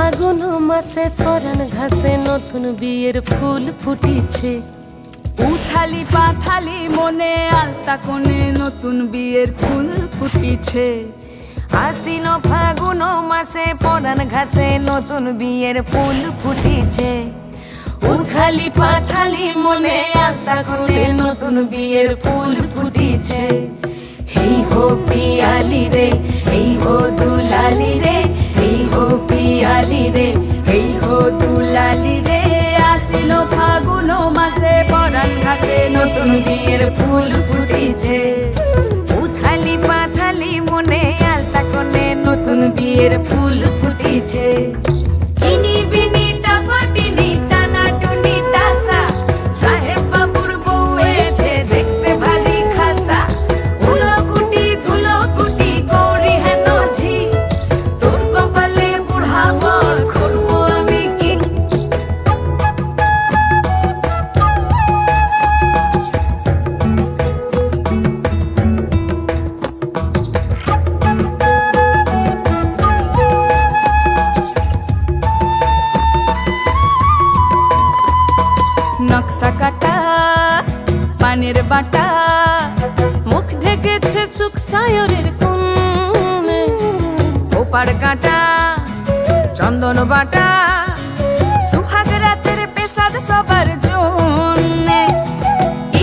ফাগুন মাসে পরাণ ঘাসে নতুন বিয়ের ফুল ফুটিছে। উথালি পাথালি মনে আলতা কোণে নতুন বিয়ের ফুল ফুটিছে। আশ্বিন ফাগুন মাসে পরাণ ঘাসে নতুন বিয়ের ফুল ফুটিছে। উথালি পাথালি মনে আলতা কোণে নতুন বিয়ের ফুল ফুটিছে। এই হো পিয়ালি রে, এই হো দুলালি রে, এই হো পিয়ালি রে, এই হো দুলালি রে। আশ্বিন ফাগুন মাসে পরাণ ঘাসে নতুন বিয়ের ফুল ফুটিছে। উথালি পাথালি মনে আলতা কোণে নতুন বিয়ের ফুল ফুটিছে। ইনি বিনি টাপাটিনি টানা টুনি টাসা, সাহেব বাবুর বউ এসে দেখতে ভারী খাসা। উলকুটি ধুলকুটি গৌরী হেন ঝি, তোর কপালে বুড়া বর করবো আমি কি। নকশা কাটা পানের বাটা, মুখ ঢেকেছে সুখ সায়রের কোণে। ওপার কাটা চন্দন বাটা, সুহাগ রাতের পেশাদ সবার জন্যে।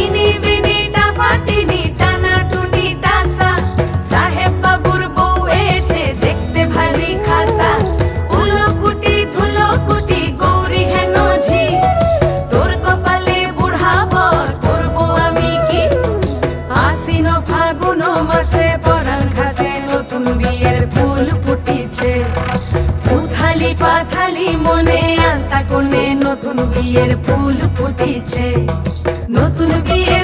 ইনি বিনি টাপাটিনি টানা টুনি টাসা, সাহেব বাবুর বউ এসে দেখতে ভারী খাসা। উলকুটি ধুলকুটি গৌরী হেন ঝি, তোর কপালে বুড়া বর করবো আমি কি। আশ্বিন ফাগুন মাসে পরাণ ঘাসে নতুন বিয়ের ফুল ফুটিছে। উথালি পাথালি মনে আলতা কোণে নতুন বিয়ের ফুল ফুটিছে। নতুন বিয়ের